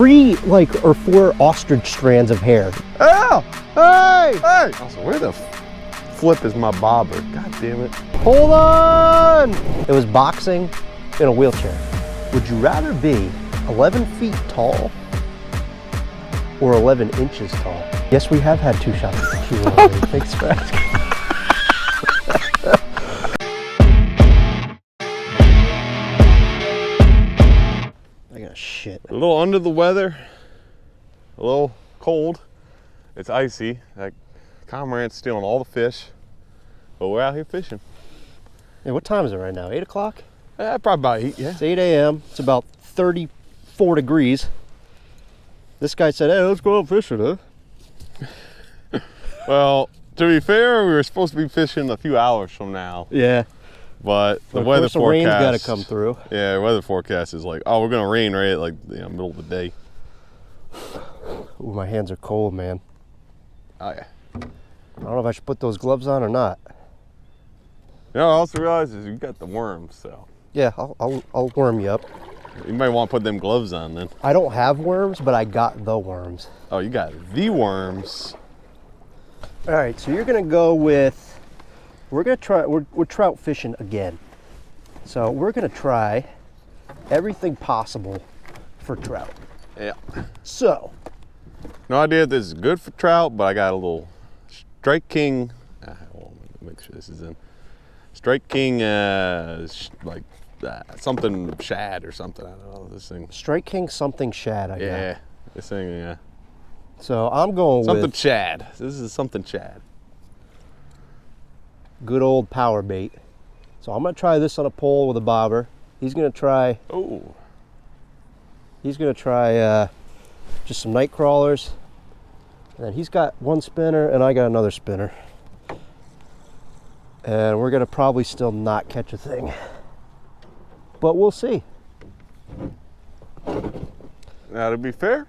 3 or 4 ostrich strands of hair. Oh! Hey! Hey! Also, where the flip is my bobber? God damn it. Hold on! It was boxing in a wheelchair. Would you rather be 11 feet tall or 11 inches tall? Yes, we have had 2 shots of tequila already. Thanks for asking. I got shit. A little under the weather, a little cold. It's icy. That cormorant's stealing all the fish, but we're out here fishing. Hey, what time is it right now? 8 o'clock? Probably about 8, yeah. It's 8 a.m. It's about 34 degrees. This guy said, hey, let's go out fishing, huh? Well, to be fair, we were supposed to be fishing a few hours from now. Yeah. But the Of weather course, the forecast, rain's got to come through. Yeah, the weather forecast is like, oh, we're gonna rain right at middle of the day. Ooh, my hands are cold, man. Oh yeah. I don't know if I should put those gloves on or not. You know, I also realized is you got the worms, so Yeah, I'll worm you up. you might want to put them gloves on then. I don't have worms, but I got the worms. Oh, you got the worms. All right, so you're gonna go with. We're trout fishing again. So we're gonna try everything possible for trout. Yeah. So. No idea if this is good for trout, but I got a little Strike King. Hold on, let me make sure this is in. Strike King, something shad or something. I don't know this thing. Strike King something shad. I Yeah, got. this thing. Yeah. So I'm going Something with shad. This is something shad. good old power bait. So I'm gonna try this on a pole with a bobber. He's gonna try. Oh. He's gonna try just some night crawlers. And then he's got one spinner and I got another spinner. And we're gonna probably still not catch a thing. But we'll see. Now to be fair,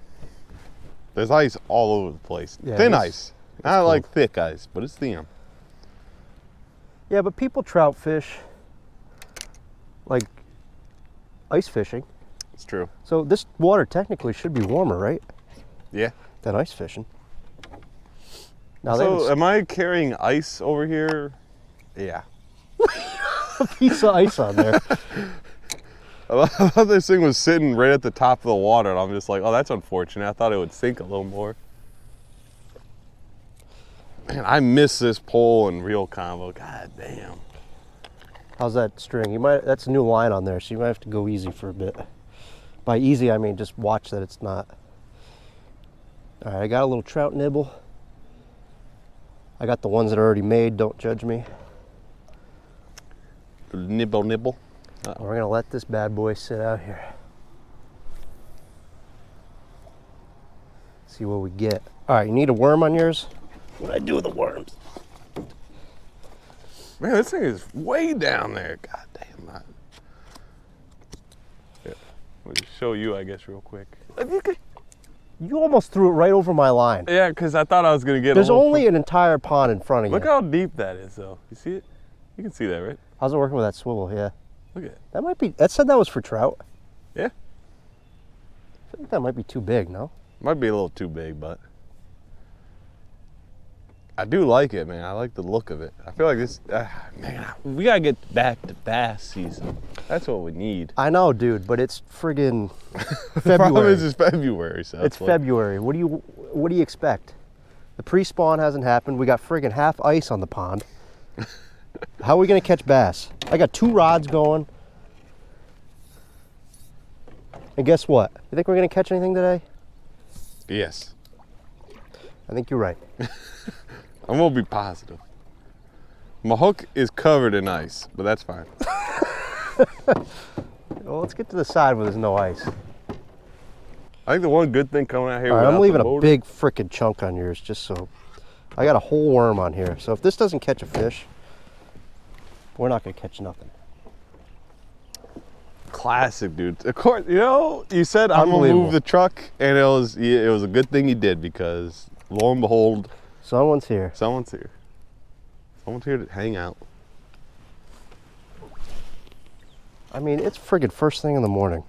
there's ice all over the place. Yeah, Thin it's ice. Not cool. like thick ice, but it's thin. Yeah, but people trout fish like ice fishing. It's true. So this water technically should be warmer, right? Yeah. Than ice fishing. Now So am I carrying ice over here? Yeah. a piece of ice on there. I thought this thing was sitting right at the top of the water, and I'm just like, oh, that's unfortunate. I thought it would sink a little more. Man, I miss this pole and reel combo. God damn. How's that string? That's a new line on there, so you might have to go easy for a bit. By easy, I mean just watch that it's not. All right, I got a little trout nibble. I got the ones that are already made, don't judge me. Nibble, nibble. We're gonna let this bad boy sit out here. See what we get. All right, you need a worm on yours? What do I do with the worms? Man, this thing is way down there. God damn that. Yeah. Let me show you, I guess, real quick. You almost threw it right over my line. Yeah, because I thought I was going to get There's only an entire pond in front of you. Look how deep that is, though. You see it? You can see that, right? How's it working with that swivel? Yeah. Look at it. That might be, that said that was for trout. Yeah. I think that might be too big, no? Might be a little too big, but I do like it, man. I like the look of it. I feel like this, man, we got to get back to bass season. That's what we need. I know, dude, but it's friggin' The February. problem is it's February, so It's February. What do you expect? The pre-spawn hasn't happened. We got friggin' half ice on the pond. How are we gonna catch bass? I got 2 rods going. And guess what? You think we're gonna catch anything today? Yes. I think you're right. I'm gonna be positive. My hook is covered in ice, but that's fine. Well, let's get to the side where there's no ice. I think the one good thing coming out here. All right, I'm without leaving the a motor- big frickin' chunk on yours just so. I got a whole worm on here. So if this doesn't catch a fish, we're not gonna catch nothing. Classic, dude. Of course, you know, you said I'm gonna move the truck, and it was a good thing you did because lo and behold, Someone's here. someone's here. Someone's here to hang out. I mean, it's friggin' first thing in the morning.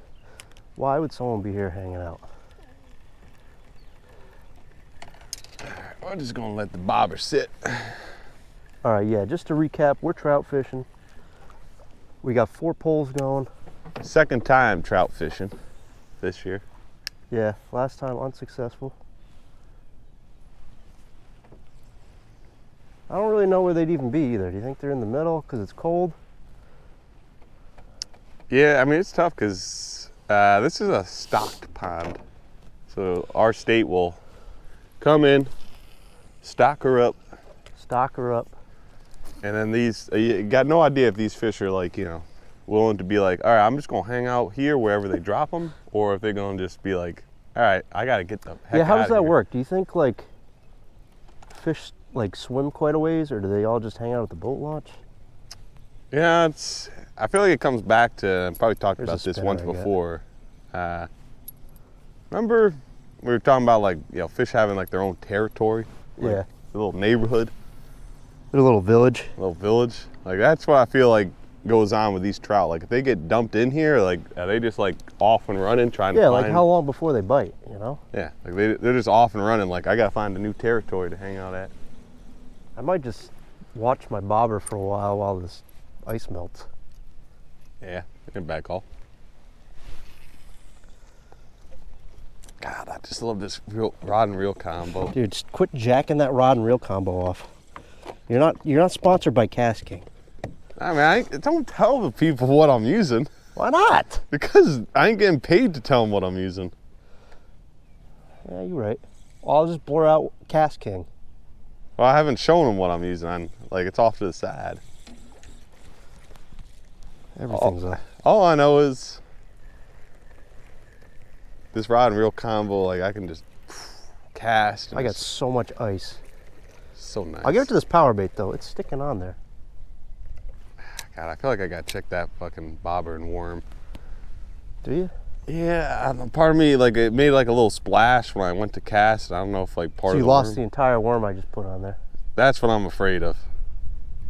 Why would someone be here hanging out? I'm just gonna let the bobber sit. All right, yeah, just to recap, we're trout fishing. We got 4 poles going. Second time trout fishing this year. Yeah, last time unsuccessful. I don't really know where they'd even be either. Do you think they're in the middle because it's cold? Yeah, I mean, it's tough because this is a stocked pond. So our state will come in, stock her up. Stock her up. And then these, you got no idea if these fish are like, you know, willing to be like, all right, I'm just gonna hang out here wherever they drop them, or if they're gonna just be like, all right, I gotta get the heck Yeah, how out does of that here. work? Do you think like fish like swim quite a ways, or do they all just hang out at the boat launch? Yeah, I feel like it comes back to, I probably talked There's about a this spinner once I got. before. Remember we were talking about like, you know, fish having like their own territory? Like Yeah, a little neighborhood, their little village. a little village. Like that's what I feel like goes on with these trout. Like if they get dumped in here, like are they just like off and running trying to Yeah, find? like how long before they bite, you know? Yeah, like they're just off and running. Like I gotta find a new territory to hang out at. I might just watch my bobber for a while this ice melts. Yeah, a bad call. God, I just love this rod and reel combo. Dude, just quit jacking that rod and reel combo off. You're not sponsored by Cast King. I mean, don't tell the people what I'm using Why not? because I ain't getting paid to tell them what I'm using. Yeah, you're right. I'll just blur out Cast King. Well, I haven't shown them what I'm using. Like it's off to the side. Everything's All I know is this rod and reel combo. Like I can just cast. And I got it's so much ice. so nice. I'll give it to this power bait though. It's sticking on there. God, I feel like I gotta check that fucking bobber and worm. Do you? Yeah, part of me, like, it made like a little splash when I went to cast. I don't know if like part So of you the lost worm. the entire worm I just put on there. That's what I'm afraid of.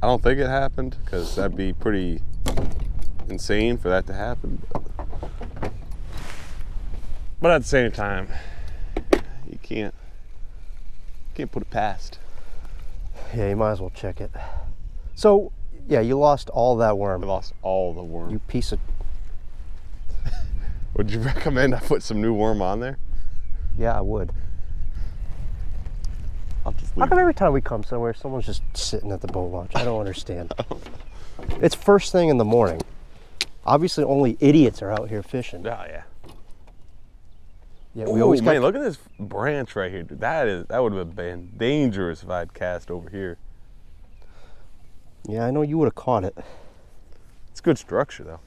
I don't think it happened because that'd be pretty insane for that to happen. But at the same time, you can't put it past. Yeah, you might as well check it. So, yeah, you lost all that I worm. lost all the worm. You piece of... Would you recommend I put some new worm on there? Yeah, I would. I'll just How leave come it. every time we come somewhere, someone's just sitting at the boat launch? I don't understand. It's first thing in the morning. Obviously, only idiots are out here fishing. Oh yeah. Yeah, we Ooh, always man, got... look at this branch right here, dude. That would have been dangerous if I'd cast over here. Yeah, I know you would have caught it. It's good structure though.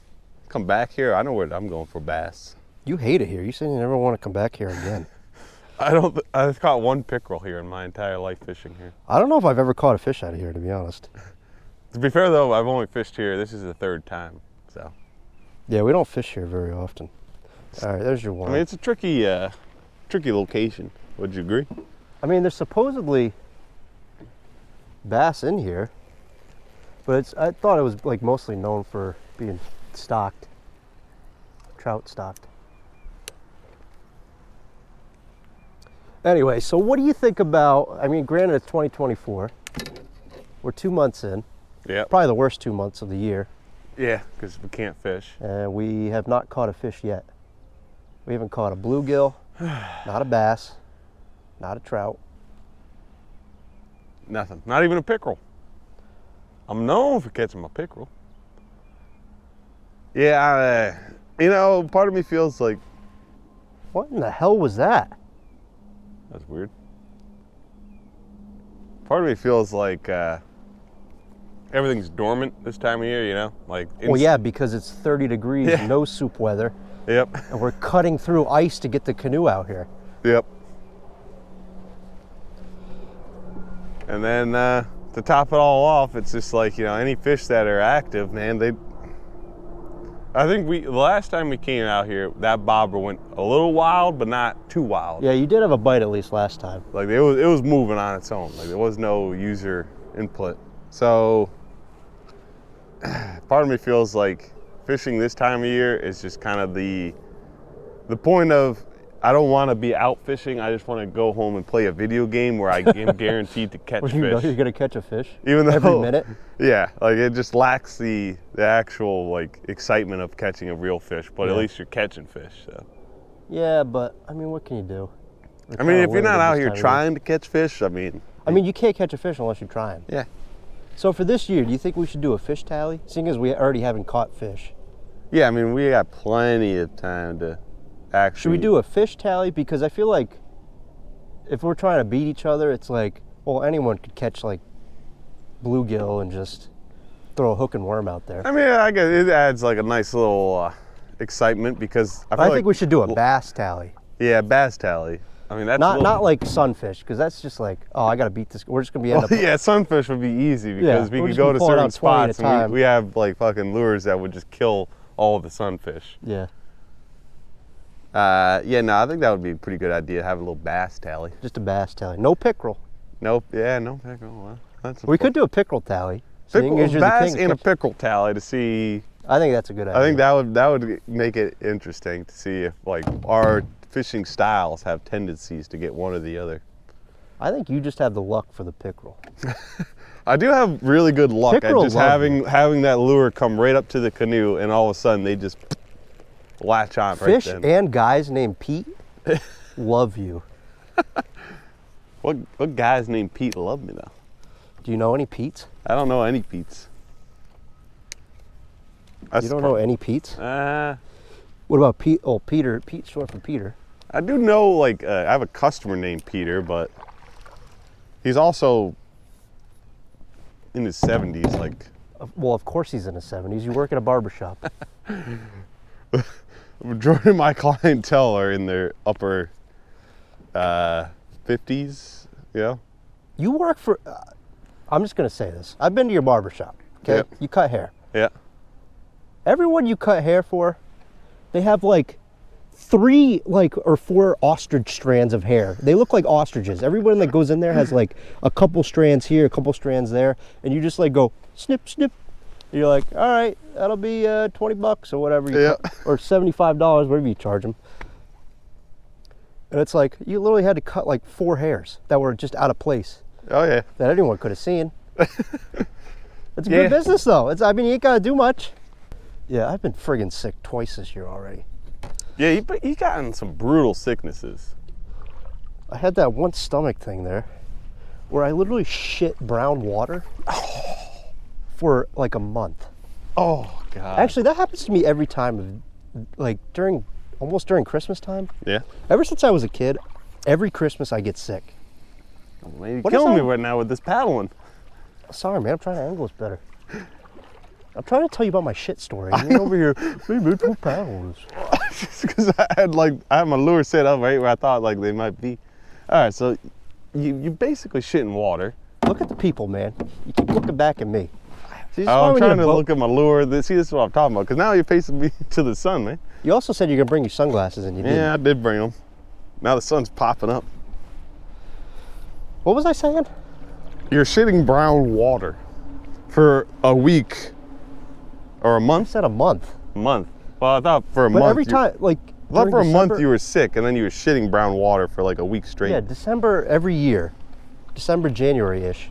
Come back here, I know where I'm going for bass. You hate it here. You said you never want to come back here again. I've caught one pickerel here in my entire life fishing here. I don't know if I've ever caught a fish out of here, to be honest. To be fair though, I've only fished here. This is the 3rd time, so. Yeah, we don't fish here very often. All right, there's your I worm. mean, it's a tricky location. Would you agree? I mean, there's supposedly bass in here, but I thought it was like mostly known for being stocked, trout stocked. Anyway, so what do you think about, I mean, granted it's 2024, we're 2 months in, Yeah. probably the worst 2 months of the year, Yeah, because we can't fish. and we have not caught a fish yet. We haven't caught a bluegill, not a bass, not a trout. Nothing. Not even a pickerel. I'm known for catching my pickerel. Yeah, you know, part of me feels like What in the hell was that? that's weird. Part of me feels like everything's dormant this time of year, you know? Like Well, yeah, because it's 30 degrees, Yeah. no soup weather, Yep. and we're cutting through ice to get the canoe out here. Yep. And then to top it all off, it's just like, you know, any fish that are active, man, I think the last time we came out here, that bobber went a little wild, but not too wild. Yeah, you did have a bite at least last time. Like it was moving on its own. Like there was no user input. So part of me feels like fishing this time of year is just kind of the point of I don't want to be out fishing. I just want to go home and play a video game where I am guaranteed to catch Well, fish. you know you're gonna catch a fish. Even though, every minute. Yeah, like it just lacks the actual like excitement of catching a real fish. But at least you're catching fish. So. Yeah, but I mean, what can you do? I mean, if you're not out here trying to catch fish, I mean, you can't catch a fish unless you're trying. Yeah. So for this year, do you think we should do a fish tally? Seeing as we already haven't caught fish. Yeah, I mean, we got plenty of time to actually. Should we do a fish tally? Because I feel like if we're trying to beat each other, it's like, well, anyone could catch like bluegill and just throw a hook and worm out there. I mean, I guess it adds like a nice little excitement because I think we should do a bass tally. Yeah, bass tally. I mean, that's not like sunfish, because that's just like, oh, I gotta beat this. We're just gonna be end up. Yeah, sunfish would be easy because we could go to certain spots and we have like fucking lures that would just kill all of the sunfish. Yeah. Yeah, no, I think that would be a pretty good idea. Have a little bass tally. Just a bass tally. No pickerel. Nope. Yeah, no pickerel. Well, we could do a pickerel tally. Bass and a pickerel tally to see. I think that's a good idea. I think that would make it interesting to see if like our fishing styles have tendencies to get one or the other. I think you just have the luck for the pickerel. I do have really good luck Pickerel at just having that lure come right up to the canoe, and all of a sudden they just latch on right then. Fish and guys named Pete love you. What guys named Pete love me though? Do you know any Petes? I don't know any Petes. You don't know any Petes? What about Pete? Oh, Peter. Pete's short for Peter. I do know, like, I have a customer named Peter, but he's also in his 70s, like. Well, of course he's in his 70s. You work at a barbershop. The majority of my clientele are in their upper 50s, yeah. You work for, I'm just going to say this. I've been to your barbershop, okay? Yep. You cut hair. Yeah. Everyone you cut hair for, they have like 3 or 4 ostrich strands of hair. They look like ostriches. Everyone that goes in there has like a couple strands here, a couple strands there, and you just like go snip, snip. And you're like, all right, that'll be $20 or whatever, or $75, whatever you charge them. And it's like you literally had to cut like 4 hairs that were just out of place. Oh yeah. That anyone could have seen. It's a good business though. I mean, you ain't gotta do much. Yeah, I've been friggin' sick twice this year already. Yeah, he's gotten some brutal sicknesses. I had that one stomach thing there where I literally shit brown water for like a month. Oh, God. Actually, that happens to me every time, like almost during Christmas time. Yeah. Ever since I was a kid, every Christmas I get sick. Man, you're killing me right now with this paddling. Sorry, man, I'm trying to angle this better. I'm trying to tell you about my shit story. You're over here, maybe 2 paddles. Just because I had my lure set up right where I thought like they might be. All right, so you basically shit in water. Look at the people, man. You keep looking back at me. See, I'm trying to look at my lure. See, this is what I'm talking about. Because now you're facing me to the sun, man. You also said you're gonna bring your sunglasses, and you didn't. Yeah, I did bring them. Now the sun's popping up. What was I saying? You're shitting brown water for a week or a month. I said a month. A month. Well, I thought for a but month. Every time, like. I thought for a month you were sick, and then you were shitting brown water for like a week straight. Yeah, December every year, December, January-ish,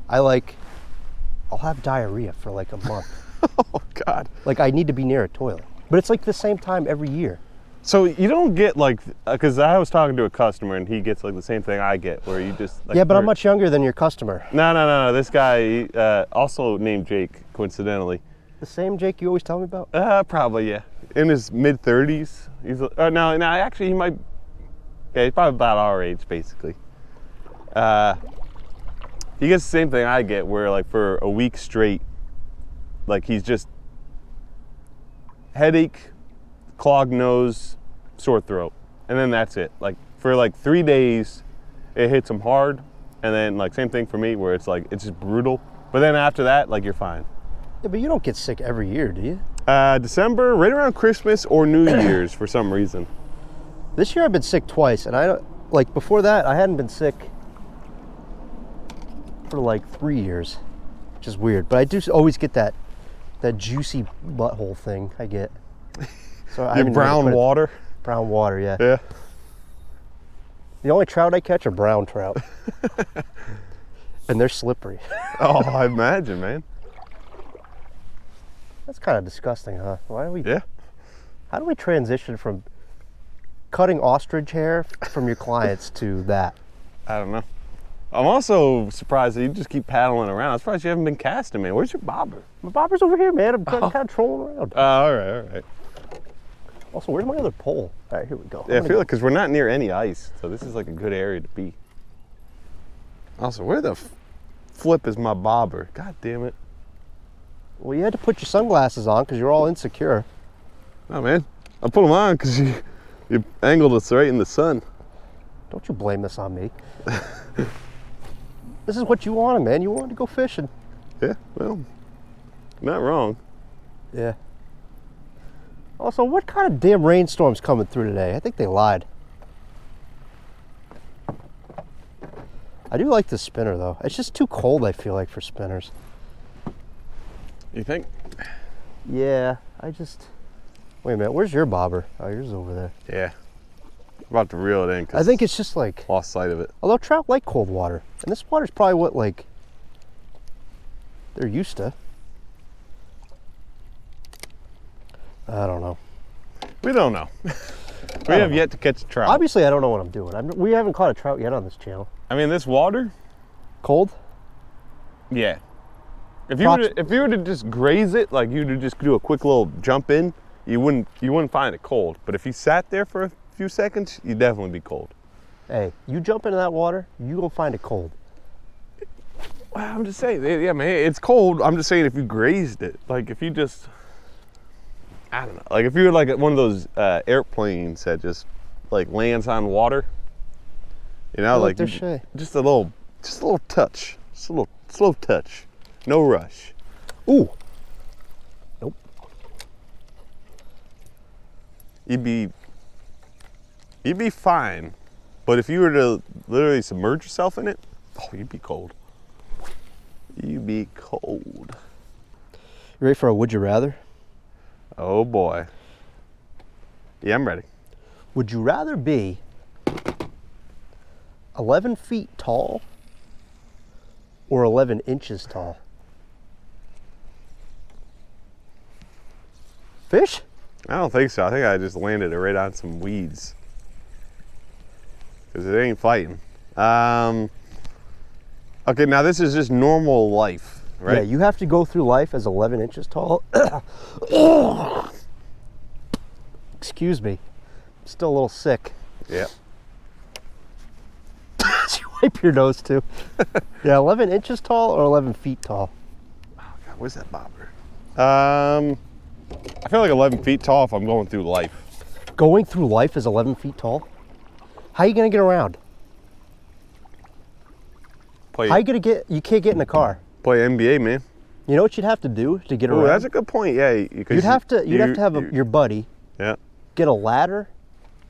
I'll have diarrhea for like a month. Oh God. Like I need to be near a toilet. But it's like the same time every year. So you don't get like, because I was talking to a customer and he gets like the same thing I get, where you just like. Yeah, but I'm much younger than your customer. No. This guy, also named Jake, coincidentally. The same Jake you always tell me about? Probably, yeah. In his mid-30s. He's no, actually he might. Yeah, he's probably about our age, basically. He gets the same thing I get, where like for a week straight, like he's just headache, clogged nose, sore throat, and then that's it. Like for like 3 days, it hits him hard, and then like same thing for me, where it's like it's just brutal. But then after that, like you're fine. Yeah, but you don't get sick every year, do you? December, right around Christmas or New Year's for some reason. This year I've been sick twice, and I don't like before that I hadn't been sick for like 3 years, which is weird. But I do always get that juicy butthole thing I get. So I Your brown water. Brown water, yeah. Yeah. The only trout I catch are brown trout. And they're slippery. Oh, I imagine, man. That's kind of disgusting, huh? Why do we? Yeah. How do we transition from cutting ostrich hair from your clients to that? I don't know. I'm also surprised that you just keep paddling around. I'm surprised you haven't been casting, man. Where's your bobber? My bobber's over here, man. I'm kind of trolling around. All right, all right. Also, where's my other pole? All right, here we go. Yeah, I feel like because we're not near any ice, so this is like a good area to be. Also, where the flip is my bobber? God damn it. Well, you had to put your sunglasses on because you're all insecure. Oh, man. I put them on because you angled us right in the sun. Don't you blame this on me. This is what you wanted, man. You wanted to go fishing. Yeah, well, not wrong. Yeah. Also, what kind of damn rainstorm's coming through today? I think they lied. I do like the spinner, though. It's just too cold, I feel like, for spinners. You think? Yeah, I just... Wait a minute, where's your bobber? Oh, yours is over there. Yeah. I'm about to reel it in because I think it's just like... lost sight of it. Although trout like cold water. And this water's probably what, like... they're used to. I don't know. We don't know. We have yet to catch a trout. Obviously, I don't know what I'm doing. We haven't caught a trout yet on this channel. I mean, this water? Cold? Yeah. If you were to just graze it, like you to just do a quick little jump in, you wouldn't find it cold. But if you sat there for a few seconds, you'd definitely be cold. Hey, you jump into that water, you gonna find it cold. Well, I'm just saying, yeah, man, it's cold. I'm just saying if you grazed it, like if you just, I don't know, like if you were like one of those airplanes that just like lands on water, you know, like just a little touch, just a little slow touch, no rush. Ooh. Nope. You'd be fine, but if you were to literally submerge yourself in it, oh, you'd be cold. You'd be cold. You ready for a would you rather? Oh boy. Yeah, I'm ready. Would you rather be 11 feet tall or 11 inches tall? Fish? I don't think so. I think I just landed it right on some weeds. Because it ain't fighting. Okay, now this is just normal life, right? Yeah, you have to go through life as 11 inches tall. Excuse me. I'm still a little sick. Yeah. Did you wipe your nose too? Yeah, 11 inches tall or 11 feet tall? Oh God, where's that bobber? I feel like 11 feet tall if I'm going through life. Going through life is 11 feet tall? How are you gonna get around? How are you gonna get, you can't get in a car. Play NBA, man. You know what you'd have to do to get around? Oh, that's a good point, yeah. You'd have to have your buddy yeah. get a ladder,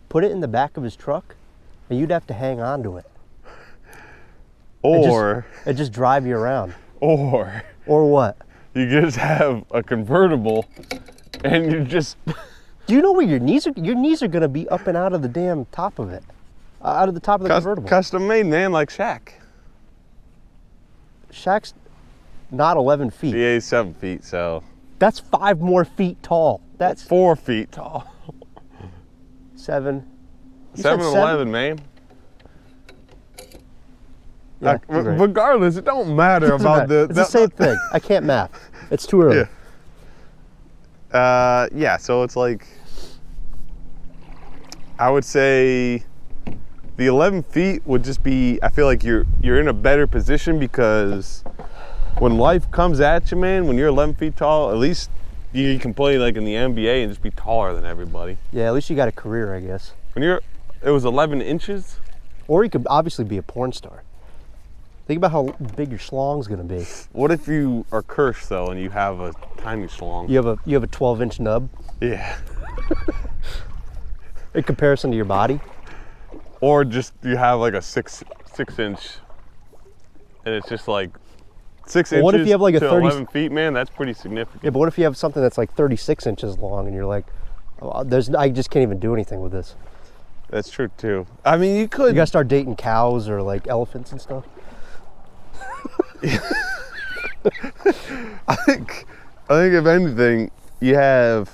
put it in the back of his truck, and you'd have to hang on to it. Or... and just drive you around. Or what? You just have a convertible and you just... Do you know where your knees are? Your knees are gonna be up and out of the damn top of it. Out of the top of the convertible. Custom made, man, like Shaq. Shaq's not 11 feet. Yeah, he's 7 feet, so... That's 5 more feet tall. That's 4 feet tall. 7. 7 and 11, man. Yeah, right. Regardless, it don't matter about the... It's the same thing. I can't math. It's too early. Yeah. Yeah, so it's like... I would say... The 11 feet would just be, I feel like you're in a better position because when life comes at you, man, when you're 11 feet tall, at least you can play like in the NBA and just be taller than everybody. Yeah, at least you got a career, I guess. When it was 11 inches. Or you could obviously be a porn star. Think about how big your schlong's gonna be. What if you are cursed though and you have a tiny schlong? You have a 12-inch nub? Yeah. In comparison to your body? Or just you have like a six inch, and it's just like 6 inches what if you have like to 11 feet, man? That's pretty significant. Yeah, but what if you have something that's like 36 inches long and you're like, oh, I just can't even do anything with this. That's true too. I mean, you could. You gotta start dating cows or like elephants and stuff. I think if anything, you have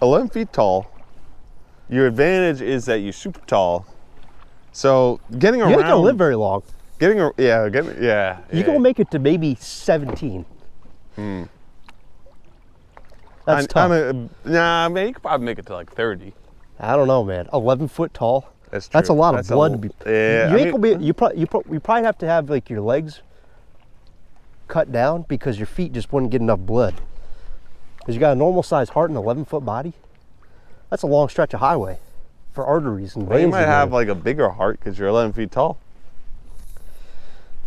11 feet tall. Your advantage is that you're super tall. So getting around. You ain't gonna live very long. Yeah. You gonna make it to maybe 17. That's tough. Nah, man, you could probably make it to like 30. I don't know, man. 11 foot tall. That's true. That's a lot of blood to be. Yeah. You ain't gonna be. You probably have to have like your legs cut down because your feet just wouldn't get enough blood. Because you got a normal sized heart and 11-foot body. That's a long stretch of highway for arteries and veins. You might have like a bigger heart because you're 11 feet tall.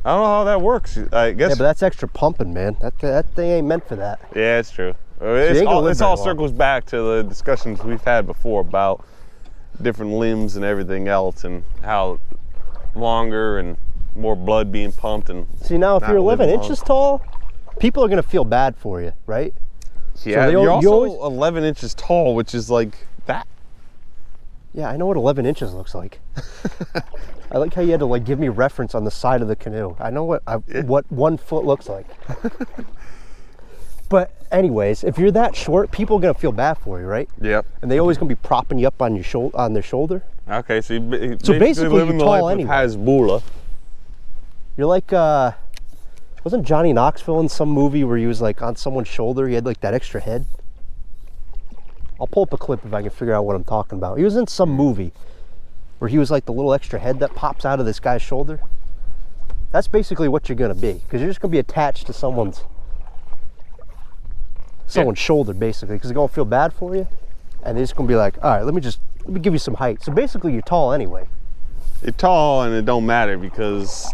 I don't know how that works. I guess. Yeah, but that's extra pumping, man. That thing ain't meant for that. Yeah, it's true. This all circles back to the discussions we've had before about different limbs and everything else, and how longer and more blood being pumped. And see, now if you're 11 inches tall, people are gonna feel bad for you, right? Yeah, so you're also always, 11 inches tall, which is like that. Yeah, I know what 11 inches looks like. I like how you had to like give me reference on the side of the canoe. I know what 1 foot looks like. But anyways, if you're that short, people are gonna feel bad for you, right? Yep. And they always gonna be propping you up on your their shoulder. Okay, so basically living the tall life anyway. of Hasbulla. You're like, wasn't Johnny Knoxville in some movie where he was like on someone's shoulder? He had like that extra head. I'll pull up a clip if I can figure out what I'm talking about. He was in some movie where he was like the little extra head that pops out of this guy's shoulder. That's basically what you're gonna be, because you're just gonna be attached to someone's shoulder, basically, because they're gonna feel bad for you, and they're just gonna be like, all right, let me give you some height. So basically, you're tall anyway. You're tall, and it don't matter because.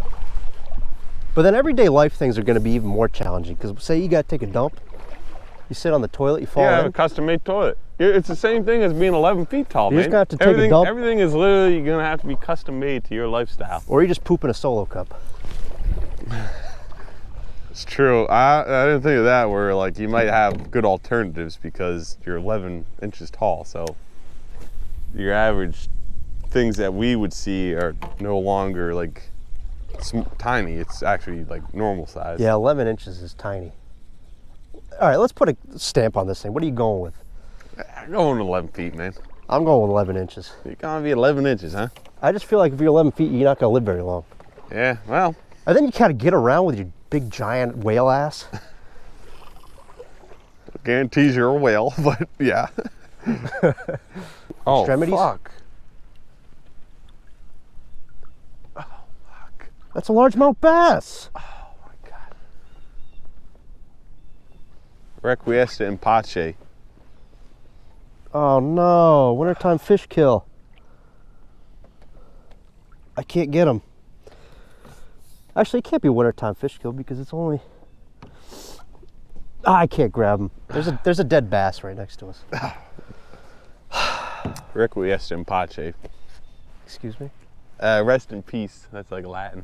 But then everyday life things are gonna be even more challenging, because say you gotta take a dump, you sit on the toilet, you fall in. Yeah, a custom-made toilet. It's the same thing as being 11 feet tall, You're man. just gonna have to take a dump. Everything is literally gonna have to be custom-made to your lifestyle. Or you just poop in a Solo cup. It's true. I didn't think of that, where like you might have good alternatives because you're 11 inches tall. So your average things that we would see are no longer like tiny. It's actually like normal size. Yeah, 11 inches is tiny. All right, let's put a stamp on this thing. What are you going with? I'm going 11 feet, man. I'm going with 11 inches. You're gonna be 11 inches, huh? I just feel like if you're 11 feet, you're not gonna live very long. Yeah, well. And then you kind of get around with your big giant whale ass. Guarantees you're a whale, but yeah. Oh, extremities? Fuck. Oh, fuck. That's a largemouth bass. Oh, my God. Requiescat in Pace. Oh, no. Wintertime fish kill. I can't get him. Actually, it can't be a wintertime fish kill because it's only... I can't grab him. There's a dead bass right next to us. Requiescat in Pace. Excuse me? Rest in peace. That's like Latin.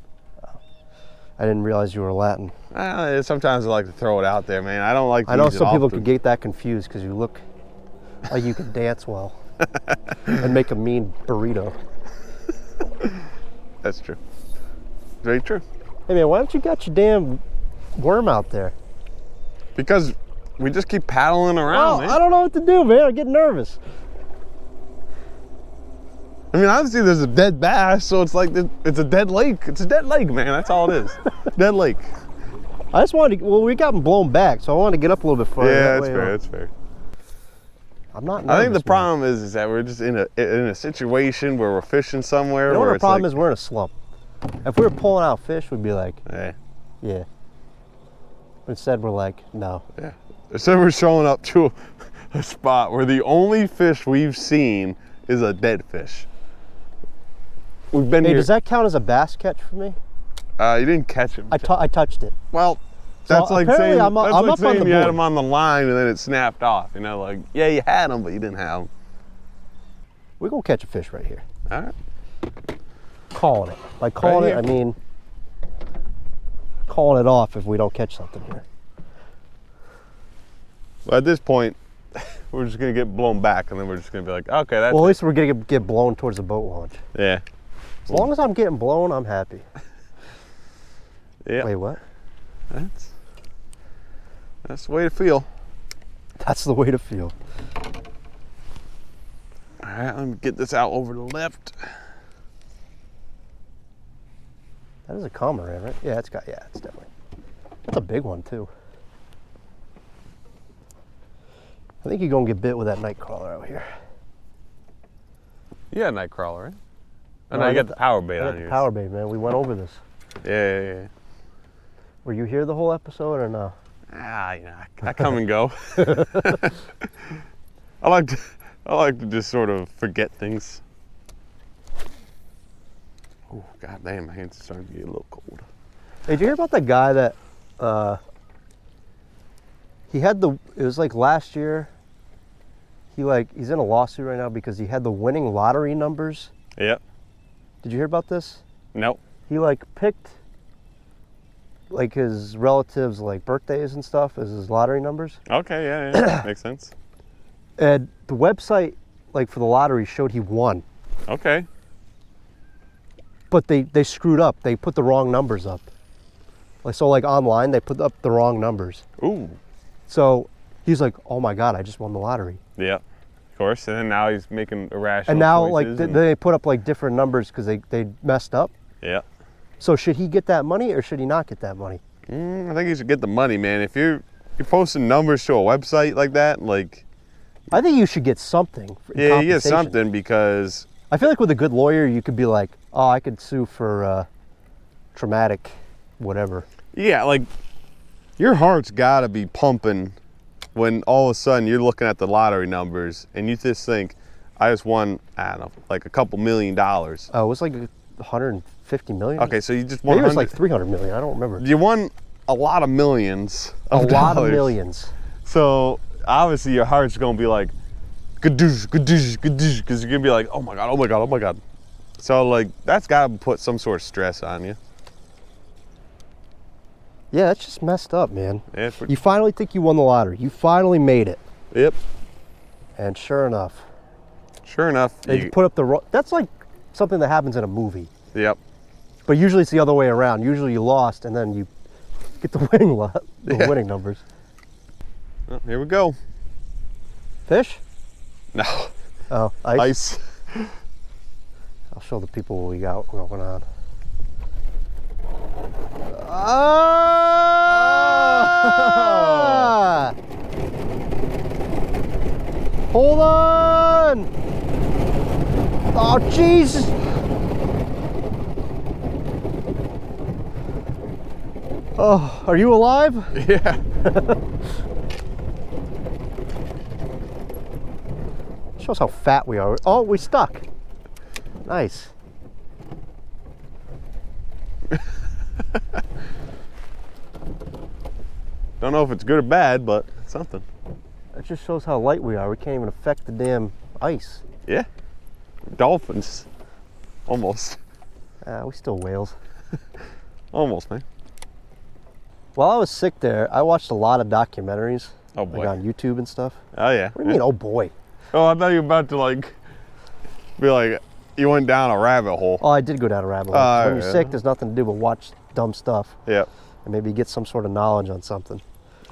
I didn't realize you were Latin. Sometimes I like to throw it out there, man. I don't like to I know use it some people often. could get that confused because you look like you can dance well and make a mean burrito. That's true. Very true. Hey man, why don't you got your damn worm out there? Because we just keep paddling around, man. I don't know what to do, man. I get nervous. I mean, obviously there's a dead bass, so it's like it's a dead lake. It's a dead lake, man. That's all it is. Dead lake. I just wanted to, well, we got them blown back, so I wanted to get up a little bit further. Yeah, that's fair. That's fair. I'm not nervous, I think the man. problem is that we're just in a situation where we're fishing somewhere. You know where what the it's problem like, is? We're in a slump. If we were pulling out fish, we'd be like, yeah. yeah. But instead, we're like, no. Yeah. Instead, we're showing up to a spot where the only fish we've seen is a dead fish. We've been Hey, here. does that count as a bass catch for me? You didn't catch him. I touched it. Well, So that's like apparently saying, I'm up on the you had board. him on the line and then it snapped off. You know, like, yeah, you had him, but you didn't have him. We're going to catch a fish right here. All right. Calling it. By calling Right it, here. I mean calling it off if we don't catch something here. Well, at this point, we're just gonna get blown back, and then we're just gonna be like, okay, that's Well, at it. least we're gonna get blown towards the boat launch. Yeah. As long as I'm getting blown, I'm happy. Yeah. Wait, what? That's the way to feel. That's the way to feel. All right, let me get this out over the left. That is a cormorant, right? Yeah, it's definitely. That's a big one too. I think you're gonna get bit with that night crawler out here. You got a night crawler, right? Oh, No, no, I you got got the power bait I got on the yours. power bait, man. We went over this. Yeah. Were you here the whole episode or no? I come and go. I like to just sort of forget things. Oh, god damn, my hands are starting to get a little cold. Hey, did you hear about the guy that he had it was like last year. He's in a lawsuit right now because he had the winning lottery numbers. Yep. Did you hear about this? Nope. He picked his relatives birthdays and stuff as his lottery numbers. Okay, yeah. Makes sense. And the website for the lottery showed he won. Okay. But they screwed up. They put the wrong numbers up. Online they put up the wrong numbers. Ooh. So he's like, "Oh my god, I just won the lottery." Yeah. Of course. And then now he's making irrational And now choices. they put up different numbers because they messed up. Yeah. So should he get that money or should he not get that money? I think you should get the money, man. If you're posting numbers to a website like that, I think you should get something. yeah, you get something because I feel like with a good lawyer, you could be like, "Oh, I could sue for traumatic, whatever." yeah, your heart's got to be pumping when all of a sudden you're looking at the lottery numbers and you just think, I just won, I don't know, a couple $1 million. Oh, it was 150 million. Okay, so you just won. Maybe it was 300 million. I don't remember. You won a lot of millions. A lot of dollars. millions. So obviously your heart's gonna be like, gadoosh, gadoosh, gadoosh, because you're gonna be like, oh my god, oh my god, oh my god. So that's gotta put some sort of stress on you. Yeah, that's just messed up, man. Yeah, You finally think you won the lottery. You finally made it. Yep. And sure enough, they put up the that's something that happens in a movie. Yep. But usually it's the other way around. Usually you lost and then you get the winning numbers. Well, here we go. Fish? No. Oh, ice? Ice. I'll show the people what we got going on. Ah! Hold on! Oh, Jesus! Oh, are you alive? Yeah. Shows how fat we are. Oh, we stuck. Nice. Don't know if it's good or bad, but it's something. That just shows how light we are. We can't even affect the damn ice. Yeah. Dolphins. Almost. We still whales. Almost, man. While I was sick there, I watched a lot of documentaries. Oh boy. On YouTube and stuff. Oh yeah. What do you mean, oh boy? Oh, I thought you were about to be like, you went down a rabbit hole. Oh, I did go down a rabbit hole. When you're yeah. sick, there's nothing to do but watch dumb stuff. Yep. And maybe get some sort of knowledge on something.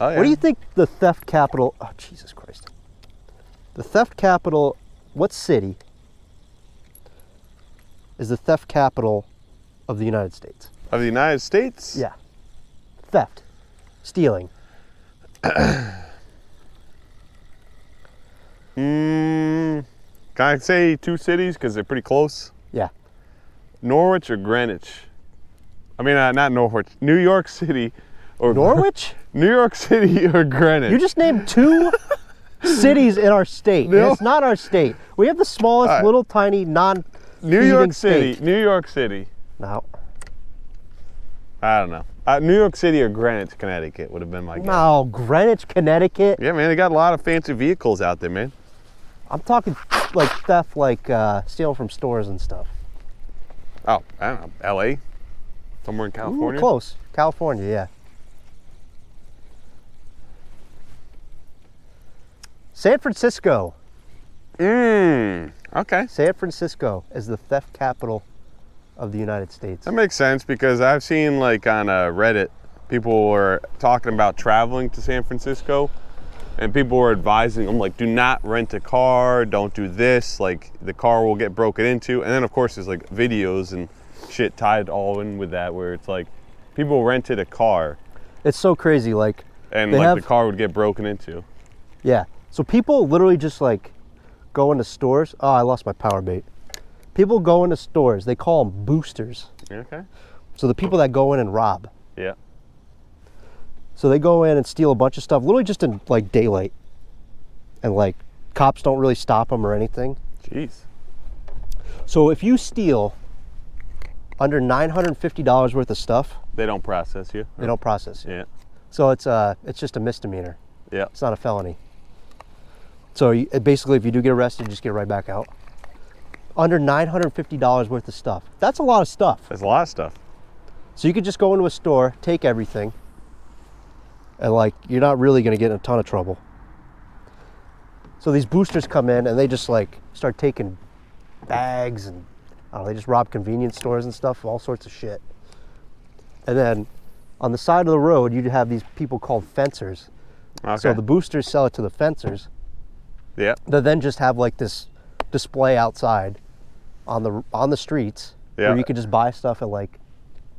Oh, yeah. What do you think the theft capital, oh Jesus Christ. The theft capital, what city is the theft capital of the United States? Of the United States? Yeah. Theft. Stealing. Can I say two cities because they're pretty close? Yeah. Norwich or Greenwich? I mean, not Norwich. New York City or Norwich? New York City or Greenwich? You just named two cities in our state. No. And it's not our state. We have the smallest, All right. little, tiny, New York state. City. New York City. No. I don't know. New York City or Greenwich, Connecticut would have been my guess. No, Greenwich, Connecticut. Yeah, man, they got a lot of fancy vehicles out there, man. I'm talking theft, stealing from stores and stuff. Oh, I don't know. L.A.? Somewhere in California? Ooh, close. California, yeah. San Francisco. Okay. San Francisco is the theft capital of the United States. That makes sense because I've seen like on Reddit, people were talking about traveling to San Francisco, and people were advising them like, do not rent a car, don't do this, like the car will get broken into. And then of course there's like videos and shit tied all in with that where it's like people rented a car. It's so crazy, like, and like the car would get broken into. Yeah. So people literally just like go into stores. Oh, I lost my power bait. People go into stores. They call them boosters. Okay. So the people that go in and rob. Yeah. So they go in and steal a bunch of stuff, literally just in like daylight. And like cops don't really stop them or anything. Jeez. So if you steal under $950 worth of stuff, they don't process you. They don't process you. Yeah. So it's just a misdemeanor. Yeah. It's not a felony. So basically, if you do get arrested, you just get right back out. Under $950 worth of stuff. That's a lot of stuff. That's a lot of stuff. So you could just go into a store, take everything, and like you're not really going to get in a ton of trouble. So these boosters come in and they just like start taking bags and I don't know, they just rob convenience stores and stuff, all sorts of shit. And then on the side of the road, you'd have these people called fencers. Okay. So the boosters sell it to the fencers. Yeah. They then just have like this display outside on the streets where you could just buy stuff at like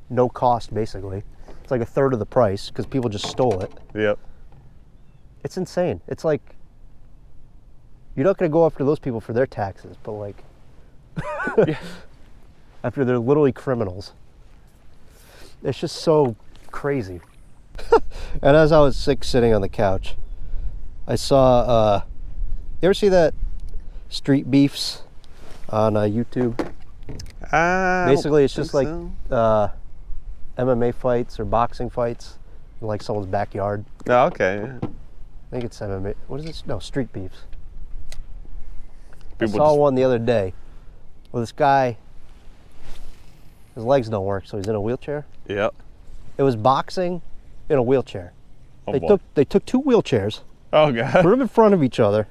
no cost basically. It's like a third of the price because people just stole it. Yep. It's insane. It's like you're not going to go after those people for their taxes, but like after they're literally criminals. It's just so crazy. And as I was sitting on the couch, I saw you ever see that Street Beefs on YouTube? Basically, it's just like MMA fights or boxing fights in like someone's backyard. Oh, okay. Yeah. I think it's MMA. What is this? No, Street Beefs. People I saw one the other day. Well, this guy, his legs don't work, so he's in a wheelchair. Yep. It was boxing in a wheelchair. Oh, They took two wheelchairs, oh god. put them in front of each other.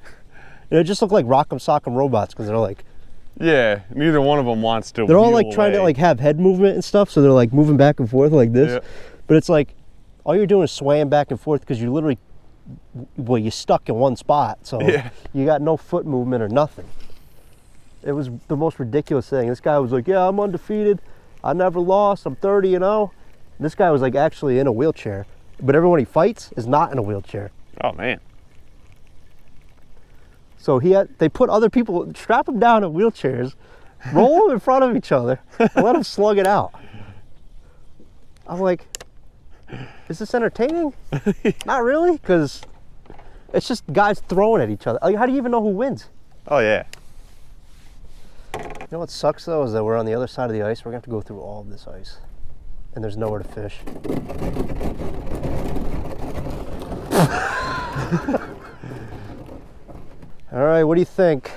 And it just looked like Rock'em Sock'em robots because they're like, yeah, neither one of them wants to. they're all like trying to like have head movement and stuff, so they're like moving back and forth like this. Yeah. But it's like all you're doing is swaying back and forth because you literally, well, you're stuck in one spot, so you got no foot movement or nothing. It was the most ridiculous thing. This guy was like, yeah, I'm undefeated. I never lost. I'm 30-0. This guy was like actually in a wheelchair, but everyone he fights is not in a wheelchair. Oh man. So they put other people, strap them down in wheelchairs, roll them in front of each other, and let them slug it out. I'm like, is this entertaining? Not really, because it's just guys throwing at each other. Like, how do you even know who wins? Oh yeah. You know what sucks though is that we're on the other side of the ice. We're gonna have to go through all of this ice, and there's nowhere to fish. All right, what do you think?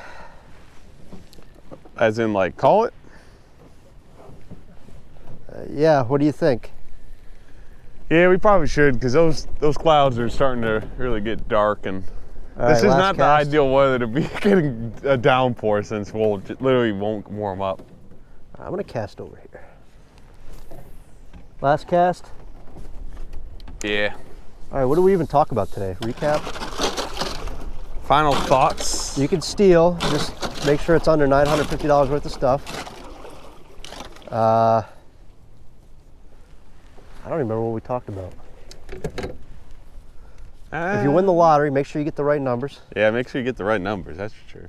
As in like call it? Yeah, what do you think? Yeah, we probably should because those clouds are starting to really get dark and this is not the ideal weather to be getting a downpour since we'll literally won't warm up. I'm gonna cast over here. Last cast. Yeah. All right, what do we even talk about today? Recap? Final thoughts? You can steal, just make sure it's under $950 worth of stuff. I don't remember what we talked about. If you win the lottery, make sure you get the right numbers. Yeah, make sure you get the right numbers, that's for sure.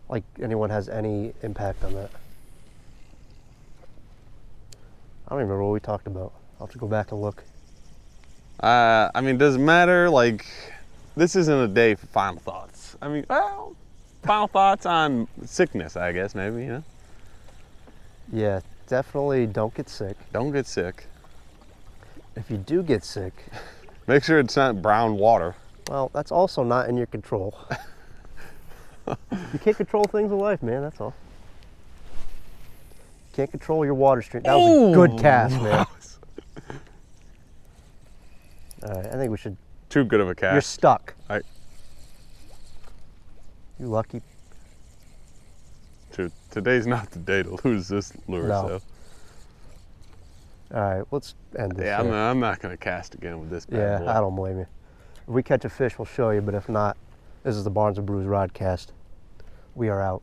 Like anyone has any impact on that. I don't remember what we talked about. I'll have to go back and look. I mean, does it matter? Like, this isn't a day for final thoughts. I mean, well, final thoughts on sickness, I guess, maybe, you know? Yeah, definitely don't get sick. Don't get sick. If you do get sick, make sure it's not brown water. well, that's also not in your control. You can't control things in life, man, that's all. Can't control your water stream. That was a good cast, man. All right, I think we should too good of a You're cast. stuck. I- You lucky. Today's not the day to lose this lure. No. So All right, let's end this. yeah, here. I'm not gonna cast again with this bad Yeah, boy. I don't blame you. If we catch a fish, we'll show you, but if not, this is the Barnes and Brews Rodcast. We are out.